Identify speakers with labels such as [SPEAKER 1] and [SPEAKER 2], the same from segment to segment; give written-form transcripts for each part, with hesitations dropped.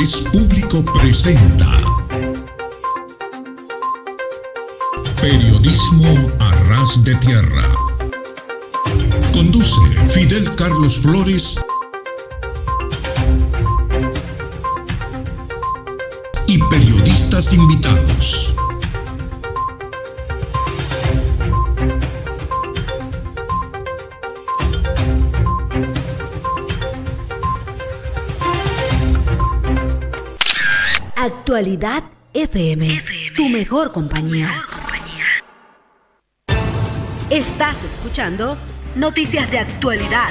[SPEAKER 1] Interés Público presenta Periodismo a ras de tierra. Conduce Fidel Carlos Flores y periodistas invitados.
[SPEAKER 2] Actualidad FM, tu mejor compañía. Estás escuchando Noticias de Actualidad.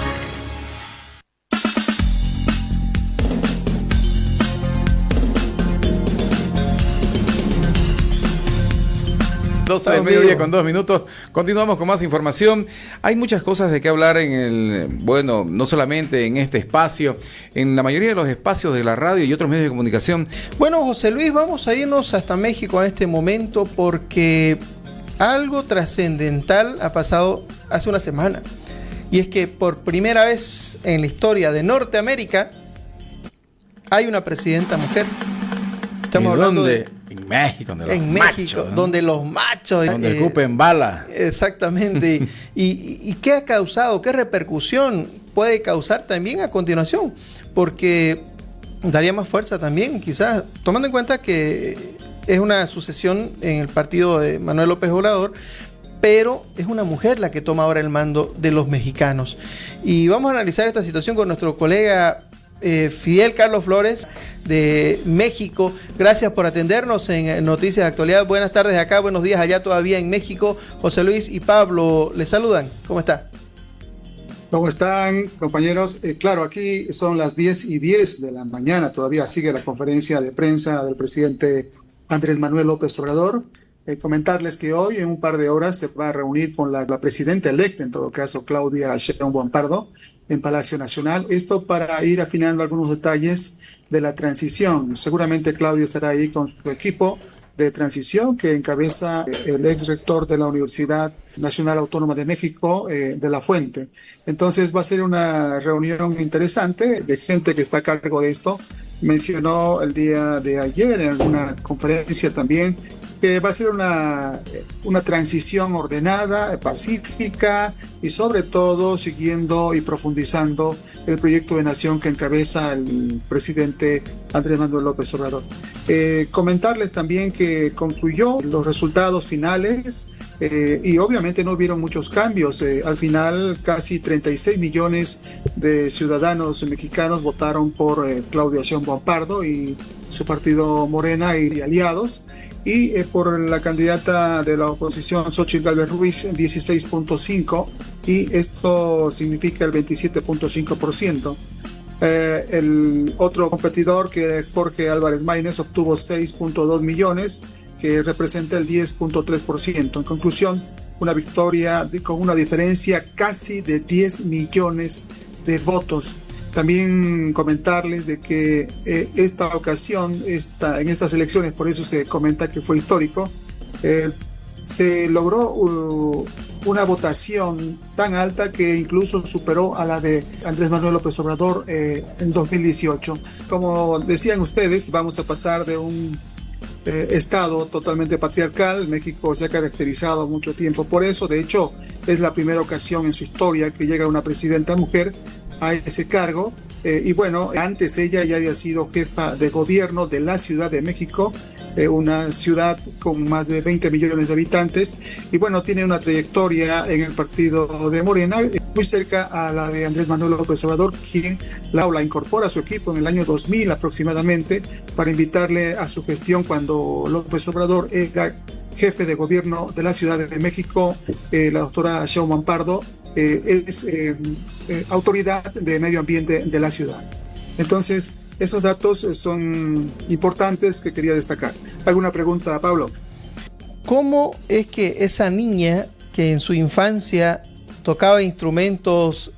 [SPEAKER 3] Del mediodía con 2 minutos. Continuamos con más información. Hay muchas cosas de qué hablar no solamente en este espacio, en la mayoría de los espacios de la radio y otros medios de comunicación.
[SPEAKER 4] Bueno, José Luis, vamos a irnos hasta México en este momento porque algo trascendental ha pasado hace una semana. Y es que por primera vez en la historia de Norteamérica hay una presidenta mujer. Estamos hablando de
[SPEAKER 3] México,
[SPEAKER 4] México, ¿no? Donde los machos...
[SPEAKER 3] Donde escupen bala.
[SPEAKER 4] Exactamente. ¿Y qué ha causado? ¿Qué repercusión puede causar también a continuación? Porque daría más fuerza también, quizás, tomando en cuenta que es una sucesión en el partido de Manuel López Obrador, pero es una mujer la que toma ahora el mando de los mexicanos. Y vamos a analizar esta situación con nuestro colega Fidel Carlos Flores de México. Gracias por atendernos en Noticias de Actualidad. Buenas tardes acá, buenos días allá todavía en México. José Luis y Pablo les saludan. ¿Cómo está?
[SPEAKER 5] ¿Cómo están, compañeros? Claro, aquí son las 10:10 de la mañana. Todavía sigue la conferencia de prensa del presidente Andrés Manuel López Obrador. Comentarles que hoy, en un par de horas, se va a reunir con la presidenta electa, en todo caso, Claudia Sheinbaum Pardo, en Palacio Nacional. Esto para ir afinando algunos detalles de la transición. Seguramente Claudia estará ahí con su equipo de transición que encabeza el ex rector de la Universidad Nacional Autónoma de México, de La Fuente. Entonces va a ser una reunión interesante de gente que está a cargo de esto. Mencionó el día de ayer en alguna conferencia también que va a ser una transición ordenada, pacífica y sobre todo siguiendo y profundizando el proyecto de nación que encabeza el presidente Andrés Manuel López Obrador. Comentarles también que concluyó los resultados finales y obviamente no hubieron muchos cambios. Al final casi 36 millones de ciudadanos mexicanos votaron por Claudia Sheinbaum Pardo y su partido Morena y aliados. Y por la candidata de la oposición, Xochitl Gálvez Ruiz, 16.5%, y esto significa el 27.5%. El otro competidor, que es Jorge Álvarez Maínez, obtuvo 6.2 millones, que representa el 10.3%. En conclusión, una victoria con una diferencia casi de 10 millones de votos. También comentarles de que esta ocasión, en estas elecciones, por eso se comenta que fue histórico, se logró una votación tan alta que incluso superó a la de Andrés Manuel López Obrador en 2018. Como decían ustedes, vamos a pasar de un estado totalmente patriarcal. México se ha caracterizado mucho tiempo por eso. De hecho, es la primera ocasión en su historia que llega una presidenta mujer a ese cargo. Y bueno, antes ella ya había sido jefa de gobierno de la Ciudad de México, una ciudad con más de 20 millones de habitantes, y bueno, tiene una trayectoria en el partido de Morena, muy cerca a la de Andrés Manuel López Obrador, quien la incorpora a su equipo en el año 2000 aproximadamente, para invitarle a su gestión cuando López Obrador era jefe de gobierno de la Ciudad de México. La doctora Sheinbaum Pardo es autoridad de medio ambiente de la ciudad. Entonces, esos datos son importantes que quería destacar. ¿Alguna pregunta, Pablo?
[SPEAKER 4] ¿Cómo es que esa niña que en su infancia tocaba instrumentos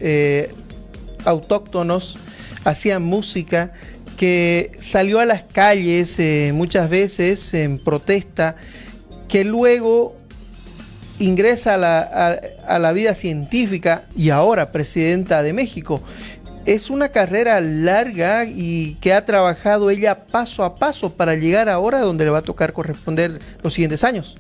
[SPEAKER 4] autóctonos, hacía música, que salió a las calles muchas veces en protesta, que luego ingresa a la vida científica y ahora presidenta de México? es una carrera larga y que ha trabajado ella paso a paso para llegar ahora donde le va a tocar corresponder los siguientes años.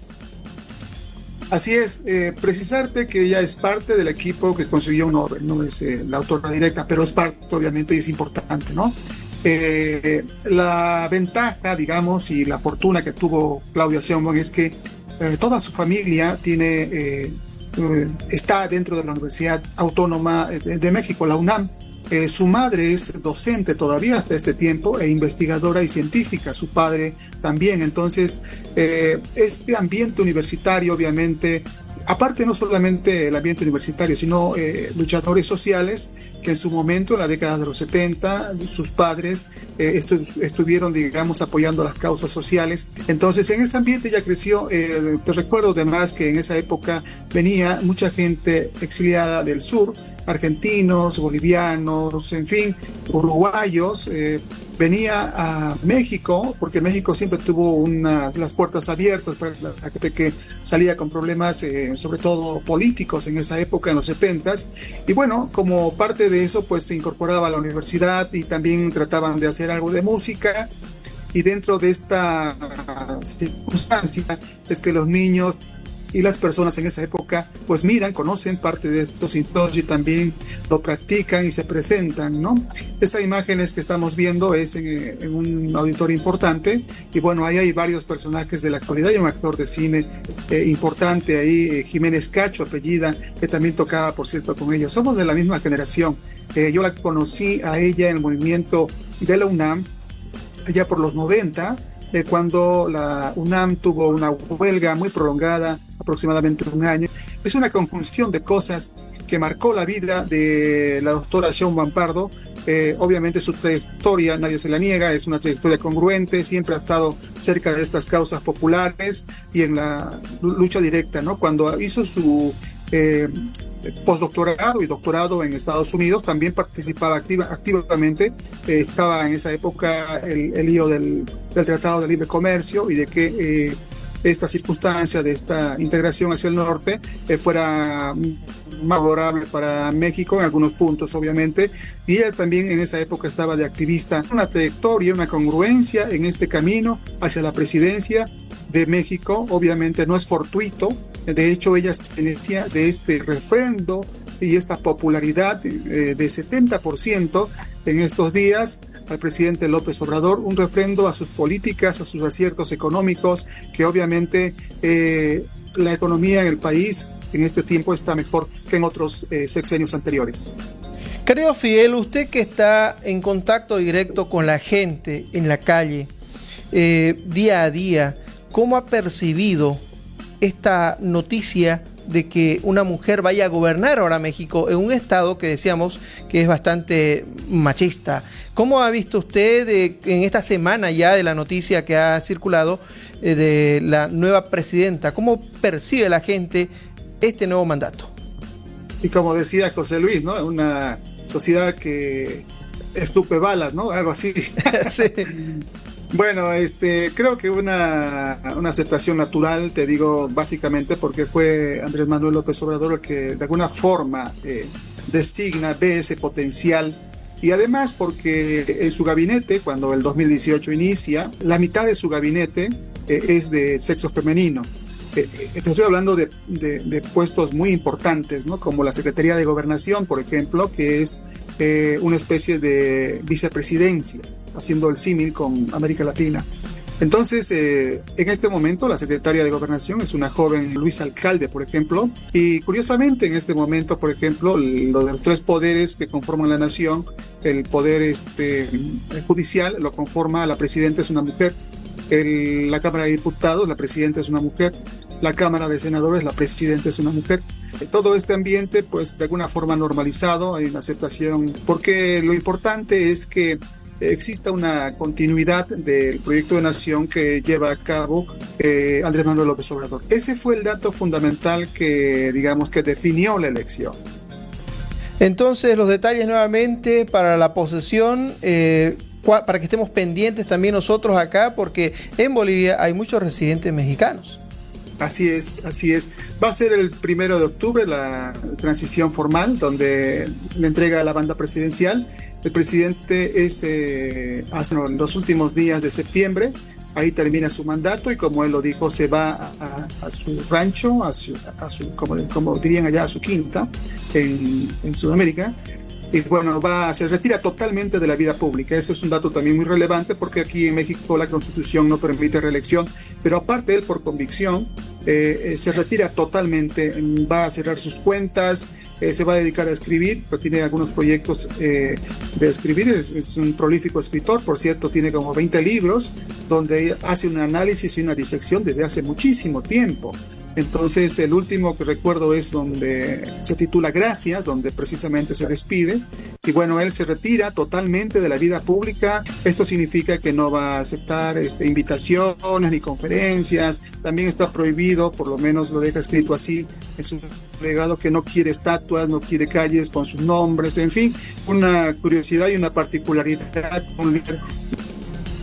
[SPEAKER 5] Así es, precisarte que ella es parte del equipo que consiguió un Nobel, no es la autora directa, pero es parte, obviamente, y es importante, ¿no? La ventaja, digamos, y la fortuna que tuvo Claudia Sheinbaum es que toda su familia está dentro de la Universidad Autónoma de México, la UNAM. Su madre es docente todavía hasta este tiempo e investigadora y científica, su padre también. Entonces, este ambiente universitario, obviamente, aparte no solamente el ambiente universitario, sino luchadores sociales que en su momento, en la década de los 70, sus padres estuvieron, digamos, apoyando las causas sociales. Entonces, en ese ambiente ya creció. Te recuerdo además que en esa época venía mucha gente exiliada del sur, argentinos, bolivianos, en fin, uruguayos, venía a México, porque México siempre tuvo las puertas abiertas para la gente que salía con problemas, sobre todo políticos en esa época, en los 70s. Y bueno, como parte de eso, pues se incorporaba a la universidad y también trataban de hacer algo de música. Y dentro de esta circunstancia es que los niños y las personas en esa época pues miran, conocen parte de estos sitios y también lo practican y se presentan, ¿no? Esa imágenes que estamos viendo es en un auditorio importante y bueno, ahí hay varios personajes de la actualidad. Hay un actor de cine importante ahí, Jiménez Cacho, apellida, que también tocaba, por cierto, con ellos. Somos de la misma generación. Yo la conocí a ella en el movimiento de la UNAM, ya por los 90, cuando la UNAM tuvo una huelga muy prolongada, aproximadamente un año. Es una conjunción de cosas que marcó la vida de la doctora Sheinbaum Pardo. Obviamente su trayectoria, nadie se la niega, es una trayectoria congruente, siempre ha estado cerca de estas causas populares y en la lucha directa, ¿no? Cuando hizo su postdoctorado y doctorado en Estados Unidos, también participaba activamente. Estaba en esa época el lío del Tratado de Libre Comercio y de que esta circunstancia de esta integración hacia el norte fuera más favorable para México en algunos puntos, obviamente, y ella también en esa época estaba de activista. Una trayectoria, una congruencia en este camino hacia la presidencia de México, obviamente no es fortuito. De hecho, ella se beneficia de este refrendo y esta popularidad de 70% en estos días al presidente López Obrador, un refrendo a sus políticas, a sus aciertos económicos, que obviamente la economía en el país en este tiempo está mejor que en otros sexenios anteriores.
[SPEAKER 4] Creo, Fidel, usted que está en contacto directo con la gente en la calle, día a día, ¿cómo ha percibido esta noticia de que una mujer vaya a gobernar ahora México en un estado que decíamos que es bastante machista? ¿Cómo ha visto usted en esta semana ya de la noticia que ha circulado de la nueva presidenta? ¿Cómo percibe la gente este nuevo mandato?
[SPEAKER 5] Y como decía José Luis, ¿no? Una sociedad que estupe balas, ¿no? Algo así.
[SPEAKER 4] Sí.
[SPEAKER 5] Bueno, creo que una aceptación natural, te digo básicamente porque fue Andrés Manuel López Obrador el que de alguna forma designa, ve ese potencial, y además porque en su gabinete, cuando el 2018 inicia, la mitad de su gabinete es de sexo femenino. Te estoy hablando de puestos muy importantes, ¿no? Como la Secretaría de Gobernación, por ejemplo, que es una especie de vicepresidencia, haciendo el símil con América Latina. Entonces, en este momento, la secretaria de Gobernación es una joven Luisa Alcalde, por ejemplo, y curiosamente en este momento, por ejemplo, lo de los tres poderes que conforman la nación, el poder judicial lo conforma la presidenta, es una mujer, la Cámara de Diputados, la presidenta es una mujer, la Cámara de Senadores, la presidenta es una mujer. Todo este ambiente, pues de alguna forma normalizado, hay una aceptación, porque lo importante es que exista una continuidad del proyecto de nación que lleva a cabo Andrés Manuel López Obrador. Ese fue el dato fundamental que, digamos, que definió la elección.
[SPEAKER 4] Entonces, los detalles nuevamente para la posesión, para que estemos pendientes también nosotros acá, porque en Bolivia hay muchos residentes mexicanos.
[SPEAKER 5] Así es, así es. Va a ser el 1 de octubre la transición formal, donde le entrega a la banda presidencial. El presidente es hasta los últimos días de septiembre. Ahí termina su mandato y, como él lo dijo, se va a su rancho, como dirían allá, a su quinta en Sudamérica. Y bueno, se retira totalmente de la vida pública. Eso es un dato también muy relevante, porque aquí en México la Constitución no permite reelección, pero aparte él, por convicción, se retira totalmente, va a cerrar sus cuentas, se va a dedicar a escribir, pero tiene algunos proyectos de escribir. Es un prolífico escritor, por cierto, tiene como 20 libros donde hace un análisis y una disección desde hace muchísimo tiempo. Entonces, el último que recuerdo es donde se titula Gracias, donde precisamente se despide. Y bueno, él se retira totalmente de la vida pública. Esto significa que no va a aceptar invitaciones ni conferencias. También está prohibido, por lo menos lo deja escrito así, es un legado que no quiere estatuas, no quiere calles con sus nombres, en fin, una curiosidad y una particularidad.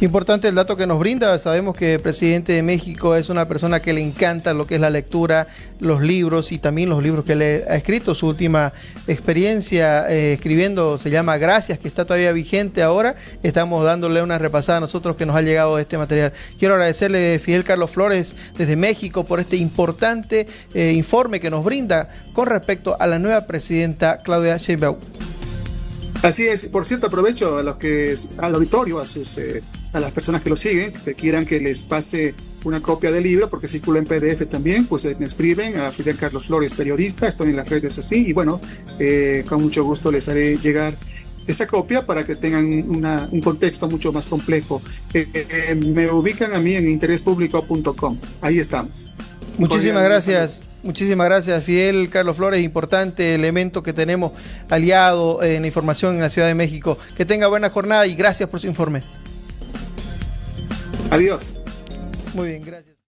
[SPEAKER 4] Importante el dato que nos brinda. Sabemos que el presidente de México es una persona que le encanta lo que es la lectura, los libros y también los libros que le ha escrito. Su última experiencia escribiendo se llama Gracias, que está todavía vigente ahora. Estamos dándole una repasada a nosotros que nos ha llegado este material. Quiero agradecerle a Fidel Carlos Flores desde México por este importante informe que nos brinda con respecto a la nueva presidenta Claudia Sheinbaum.
[SPEAKER 5] Así es. Por cierto, aprovecho al auditorio, a las personas que lo siguen, que quieran que les pase una copia del libro, porque circula en PDF también, pues me escriben a Fidel Carlos Flores, periodista. Estoy en las redes así, y bueno, con mucho gusto les haré llegar esa copia para que tengan un contexto mucho más complejo. Me ubican a mí en interespublico.com. Ahí estamos.
[SPEAKER 4] Muchísimas gracias. Muchísimas gracias, Fidel Carlos Flores, importante elemento que tenemos aliado en la información en la Ciudad de México. Que tenga buena jornada y gracias por su informe.
[SPEAKER 5] Adiós.
[SPEAKER 4] Muy bien, gracias.